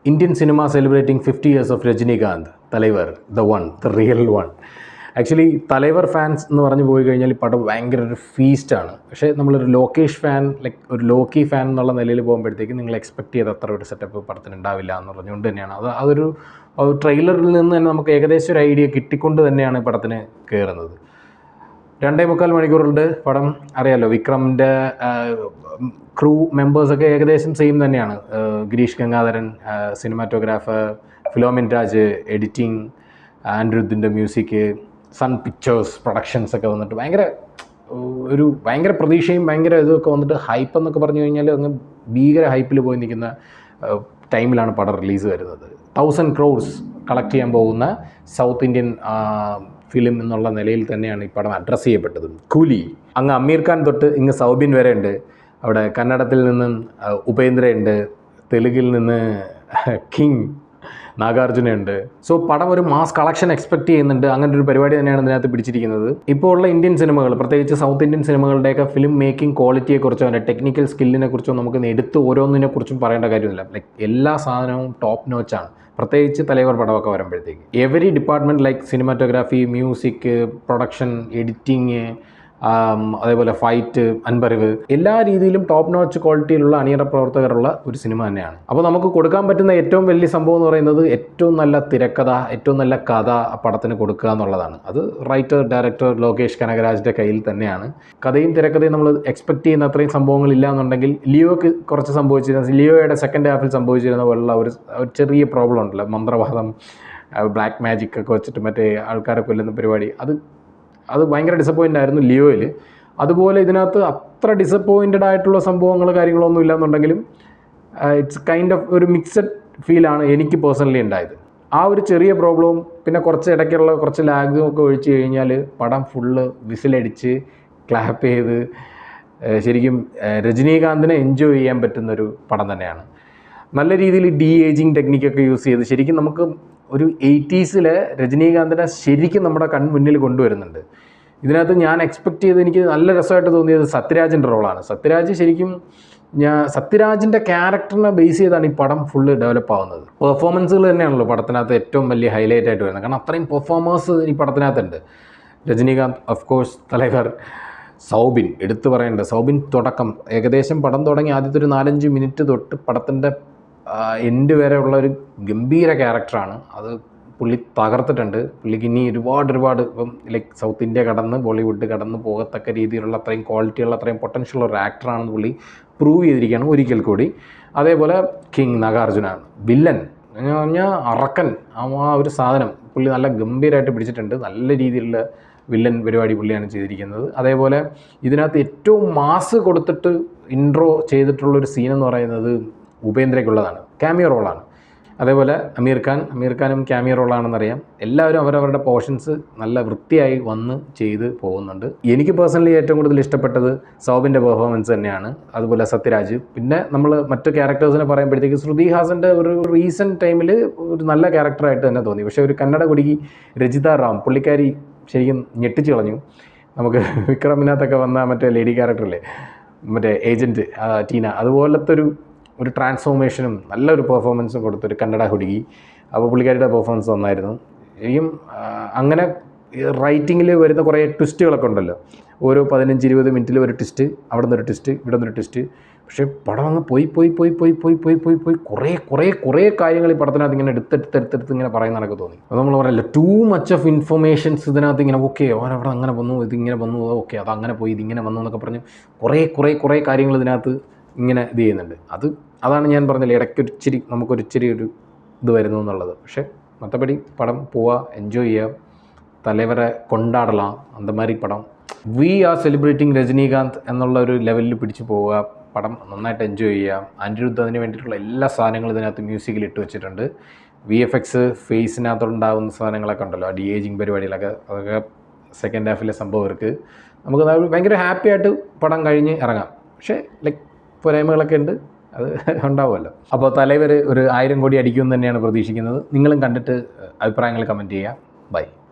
Indian cinema celebrating 50 years of Rajinikanth, Talaivar, the one, the real one. Actually Thalaivar fans എന്ന് പറഞ്ഞു പോയി കഴിഞ്ഞാൽ ഈ പടം ഭയങ്കര ഒരു ഫീസ്റ്റാണ്. പക്ഷേ നമ്മളൊരു ലോക്കേഷ് ഫാൻ, ലൈക്ക് ഒരു ലോക്കി ഫാൻ എന്നുള്ള നിലയിൽ പോകുമ്പോഴത്തേക്ക് നിങ്ങൾ എക്സ്പെക്ട് ചെയ്ത അത്ര ഒരു സെറ്റപ്പ് പടത്തിന് ഉണ്ടാവില്ല എന്ന് പറഞ്ഞുകൊണ്ട് തന്നെയാണ് അതൊരു ട്രെയിലറിൽ നിന്ന് തന്നെ നമുക്ക് ഏകദേശം ഒരു ഐഡിയ കിട്ടിക്കൊണ്ട് തന്നെയാണ് പടത്തിന് കയറുന്നത്. 2.25 മണിക്കൂറുണ്ട് പടം. അറിയാലോ, വിക്രമിൻ്റെ ക്രൂ മെമ്പേഴ്സൊക്കെ ഏകദേശം സെയിം തന്നെയാണ്. ഗിരീഷ് ഗംഗാധരൻ സിനിമാറ്റോഗ്രാഫർ, ഫിലോമിൻ രാജ് എഡിറ്റിംഗ്, അനിരുദ്ധിൻ്റെ മ്യൂസിക്, സൺ പിക്ചേഴ്സ് പ്രൊഡക്ഷൻസൊക്കെ വന്നിട്ട് ഭയങ്കര പ്രതീക്ഷയും ഭയങ്കര ഇതൊക്കെ വന്നിട്ട് ഹൈപ്പ് എന്നൊക്കെ പറഞ്ഞു കഴിഞ്ഞാൽ അങ്ങ് ഭീകര ഹൈപ്പിൽ പോയി നിൽക്കുന്ന ടൈമിലാണ് പടം റിലീസ് വരുന്നത്. 1000 crores കളക്ട് ചെയ്യാൻ പോകുന്ന സൗത്ത് ഇന്ത്യൻ ഫിലിം എന്നുള്ള നിലയിൽ തന്നെയാണ് ഈ പടം അഡ്രസ്സ് ചെയ്യപ്പെട്ടത്. കൂലി അങ്ങ് അമീർ ഖാൻ തൊട്ട് ഇങ്ങ് സൗബിൻ വരെ ഉണ്ട്. അവിടെ കന്നഡത്തിൽ നിന്നും ഉപേന്ദ്രയുണ്ട്, തെലുങ്കിൽ നിന്ന് കിങ് നാഗാർജുനയുണ്ട്. സോ പടം ഒരു മാസ് കളക്ഷൻ എക്സ്പെക്ട് ചെയ്യുന്നുണ്ട്. അങ്ങനെ ഒരു പരിപാടി തന്നെയാണ് ഇതിനകത്ത് പിടിച്ചിരിക്കുന്നത്. ഇപ്പോൾ ഉള്ള ഇന്ത്യൻ സിനിമകൾ, പ്രത്യേകിച്ച് സൗത്ത് ഇന്ത്യൻ സിനിമകളുടെയൊക്കെ ഫിലിം മേക്കിംഗ് ക്വാളിറ്റിയെക്കുറിച്ചോ അതിൻ്റെ ടെക്നിക്കൽ സ്കില്ലിനെക്കുറിച്ചോ നമുക്ക് എടുത്ത് ഓരോന്നിനെക്കുറിച്ചും പറയേണ്ട കാര്യമില്ല. ലൈക്ക് എല്ലാ സാധനവും ടോപ്പ് നോച്ചാണ്. പ്രത്യേകിച്ച് തലൈവർ പടമൊക്കെ വരുമ്പോഴത്തേക്ക് every department like cinematography, music, production, editing, അതേപോലെ ഫൈറ്റ്, അൻപറിവ്, എല്ലാ രീതിയിലും ടോപ്പ് നോച്ച് ക്വാളിറ്റിയിലുള്ള അണിയറ പ്രവർത്തകരുള്ള ഒരു സിനിമ തന്നെയാണ്. അപ്പോൾ നമുക്ക് കൊടുക്കാൻ പറ്റുന്ന ഏറ്റവും വലിയ സംഭവം എന്ന് പറയുന്നത് ഏറ്റവും നല്ല തിരക്കഥ, ഏറ്റവും നല്ല കഥ ആ പടത്തിന് കൊടുക്കുക എന്നുള്ളതാണ്. അത് റൈറ്റർ ഡയറക്ടർ ലോകേഷ് കനകരാജിൻ്റെ കയ്യിൽ തന്നെയാണ്. കഥയും തിരക്കഥയും നമ്മൾ എക്സ്പെക്ട് ചെയ്യുന്ന അത്രയും സംഭവങ്ങളില്ല എന്നുണ്ടെങ്കിൽ ലിയോക്ക് കുറച്ച് സംഭവിച്ചിരുന്ന, ലിയോയുടെ സെക്കൻഡ് ഹാഫിൽ സംഭവിച്ചിരുന്ന പോലുള്ള ഒരു ചെറിയ പ്രോബ്ലം ഉണ്ടല്ലോ, മന്ത്രവാദം, ബ്ലാക്ക് മാജിക് ഒക്കെ വെച്ചിട്ട് മറ്റേ ആൾക്കാരെ കൊല്ലുന്ന പരിപാടി, അത് ഭയങ്കര ഡിസപ്പോയിൻ്റ് ആയിരുന്നു ലിയോയിൽ. അതുപോലെ ഇതിനകത്ത് അത്ര ഡിസപ്പോയിൻറ്റഡ് ആയിട്ടുള്ള സംഭവങ്ങൾ കാര്യങ്ങളൊന്നും ഇല്ലയെന്നുണ്ടെങ്കിലും ഇറ്റ്സ് കൈൻഡ് ഓഫ് ഒരു മിക്സഡ് ഫീലാണ് എനിക്ക് പേഴ്സണലി ഉണ്ടായത്. ആ ഒരു ചെറിയ പ്രോബ്ലവും പിന്നെ കുറച്ച് ഇടയ്ക്കുള്ള കുറച്ച് ലാഗും ഒക്കെ ഒഴിച്ച് കഴിഞ്ഞാൽ പടം ഫുള്ള് വിസിലടിച്ച് ക്ലാപ്പ് ചെയ്ത് ശരിക്കും രജനീകാന്തിനെ എൻജോയ് ചെയ്യാൻ പറ്റുന്നൊരു പടം തന്നെയാണ്. നല്ല രീതിയിൽ ഏജിങ് ടെക്നിക്കൊക്കെ യൂസ് ചെയ്ത് ശരിക്കും നമുക്ക് ഒരു 80s രജനീകാന്തിനെ ശരിക്കും നമ്മുടെ കൺമുന്നിൽ കൊണ്ടുവരുന്നുണ്ട്. ഇതിനകത്ത് ഞാൻ എക്സ്പെക്ട് ചെയ്ത് എനിക്ക് നല്ല രസമായിട്ട് തോന്നിയത് സത്യരാജിൻ്റെ റോളാണ്. സത്യരാജിൻ്റെ ക്യാരക്ടറിനെ ബേസ് ചെയ്താണ് ഈ പടം ഫുള്ള് ഡെവലപ്പ് ആവുന്നത്. പെർഫോമൻസുകൾ തന്നെയാണല്ലോ പടത്തിനകത്ത് ഏറ്റവും വലിയ ഹൈലൈറ്റ് ആയിട്ട് വരുന്നത്. കാരണം അത്രയും പെർഫോമേഴ്സ് ഈ പടത്തിനകത്തുണ്ട്. രജനീകാന്ത്, ഓഫ് കോഴ്സ് തലൈവർ, സൗബിൻ എടുത്തു പറയേണ്ടത്. സൗബിൻ തുടക്കം ഏകദേശം പടം തുടങ്ങി ആദ്യത്തെ ഒരു 4-5 മിനിറ്റ് തൊട്ട് പടത്തിൻ്റെ എൻഡ് വരെ ഉള്ള ഒരു ഗംഭീര ക്യാരക്ടറാണ്. അത് പുള്ളി തകർത്തിട്ടുണ്ട്. പുള്ളിക്ക് ഇനി ഒരുപാട് ഇപ്പം ലൈക്ക് സൗത്ത് ഇന്ത്യ കടന്ന് ബോളിവുഡ് കടന്ന് പോകത്തക്ക രീതിയിലുള്ള അത്രയും ക്വാളിറ്റിയുള്ള അത്രയും പൊട്ടൻഷ്യലുള്ള ഒരു ആക്ടറാണെന്ന് പുള്ളി പ്രൂവ് ചെയ്തിരിക്കുകയാണ് ഒരിക്കൽ കൂടി. അതേപോലെ കിങ് നാഗാർജുന വില്ലൻ എന്ന് പറഞ്ഞാൽ അറക്കൻ, ആ ഒരു സാധനം പുള്ളി നല്ല ഗംഭീരമായിട്ട് പിടിച്ചിട്ടുണ്ട്. നല്ല രീതിയിലുള്ള വില്ലൻ പരിപാടി പുള്ളിയാണ് ചെയ്തിരിക്കുന്നത്. അതേപോലെ ഇതിനകത്ത് ഏറ്റവും മാസ് കൊടുത്തിട്ട് ഇൻട്രോ ചെയ്തിട്ടുള്ളൊരു സീനെന്ന് പറയുന്നത് ഉപേന്ദ്രയ്ക്കുള്ളതാണ്, ക്യാമിയോ റോളാണ്. അതേപോലെ അമീർ ഖാനും ക്യാമിയോ റോളാണെന്നറിയാം. എല്ലാവരും അവരവരുടെ പോർഷൻസ് നല്ല വൃത്തിയായി വന്ന് ചെയ്ത് പോകുന്നുണ്ട്. എനിക്ക് പേഴ്സണലി ഏറ്റവും കൂടുതൽ ഇഷ്ടപ്പെട്ടത് സൗബിൻ്റെ പെർഫോമൻസ് തന്നെയാണ്. അതുപോലെ സത്യരാജ്. പിന്നെ നമ്മൾ മറ്റു ക്യാരക്ടേഴ്സിനെ പറയുമ്പോഴത്തേക്ക് ശ്രുതി ഹാസൻ്റെ ഒരു റീസെൻറ്റ് ടൈമിൽ ഒരു നല്ല ക്യാരക്ടറായിട്ട് തന്നെ തോന്നി. പക്ഷേ ഒരു കന്നഡ കുടുക്കി രജിത റാം, പുള്ളിക്കാരി ശരിക്കും ഞെട്ടിച്ച് കളഞ്ഞു. നമുക്ക് വിക്രമിനകത്തൊക്കെ വന്ന മറ്റേ ലേഡി ക്യാരക്ടറില്ലേ, മറ്റേ ഏജൻറ്റ് ടീന, അതുപോലത്തെ ഒരു ട്രാൻസ്ഫോർമേഷനും നല്ലൊരു പെർഫോമൻസും കൊടുത്തൊരു കന്നഡ ഹുടുകി. അപ്പോൾ പുള്ളിക്കാരിയുടെ പെർഫോമൻസ് നന്നായിരുന്നു. ശരിക്കും അങ്ങനെ റൈറ്റിങ്ങിൽ വരുന്ന കുറേ ട്വിസ്റ്റുകളൊക്കെ ഉണ്ടല്ലോ, ഓരോ 15-20 മിനിറ്റിൽ ഒരു ട്വിസ്റ്റ്, അവിടെ നിന്നൊരു ട്വിസ്റ്റ്, ഇവിടെ നിന്നൊരു ട്വിസ്റ്റ്. പക്ഷേ പടം അങ്ങ് പോയി കുറേ കാര്യങ്ങൾ ഈ പടത്തിനകത്ത് ഇങ്ങനെ എടുത്തെടുത്ത് ഇങ്ങനെ പറയുന്നതൊക്കെ തോന്നി. അത് നമ്മൾ പറയല്ലോ, ടൂ മച്ച് ഓഫ് ഇൻഫർമേഷൻസ് ഇതിനകത്ത് ഇങ്ങനെ, ഓക്കെ അവരവിടെ അങ്ങനെ വന്നു, ഇതിങ്ങനെ വന്നു, ഓക്കെ അതങ്ങനെ പോയി, ഇതിങ്ങനെ വന്നു എന്നൊക്കെ പറഞ്ഞ് കുറേ കാര്യങ്ങൾ ഇതിനകത്ത് ഇങ്ങനെ ഇത് ചെയ്യുന്നുണ്ട്. അതാണ് ഞാൻ പറഞ്ഞില്ല, ഇടയ്ക്കൊരിച്ചിരി നമുക്കൊരിച്ചിരി ഒരു ഇത് വരുന്നു എന്നുള്ളത്. പക്ഷേ മറ്റപടി പടം പോവുക, എൻജോയ് ചെയ്യുക, തലവരെ കൊണ്ടാടலாம். അന്തമാരി പടം വി ആർ സെലിബ്രേറ്റിംഗ് രജനീകാന്ത് എന്നുള്ള ഒരു ലെവലിൽ പിടിച്ചു പോവുക, പടം നന്നായിട്ട് എൻജോയ് ചെയ്യുക. അനിരുദ്ധ് അതിന് വേണ്ടിയിട്ടുള്ള എല്ലാ സാധനങ്ങളും ഇതിനകത്ത് മ്യൂസിക്കിൽ ഇട്ട് വെച്ചിട്ടുണ്ട്. VFX ഫേസിനകത്തുണ്ടാകുന്ന സാധനങ്ങളൊക്കെ ഉണ്ടല്ലോ, ഏജിങ് പരിപാടികളൊക്കെ, അതൊക്കെ സെക്കൻഡ് ഹാഫിലെ സംഭവർക്ക് നമുക്ക് ഭയങ്കര ഹാപ്പി ആയിട്ട് പടം കഴിഞ്ഞ് ഇറങ്ങാം. പക്ഷേ ലൈക്ക് പോരായ്മകളൊക്കെ ഉണ്ട്, അത് ഉണ്ടാവുമല്ലോ. അപ്പോൾ തലൈവർ ഒരു 1000 കോടി അടിക്കുമെന്ന് തന്നെയാണ് പ്രതീക്ഷിക്കുന്നത്. നിങ്ങളും കണ്ടിട്ട് അഭിപ്രായങ്ങൾ കമൻറ്റ് ചെയ്യുക. ബൈ.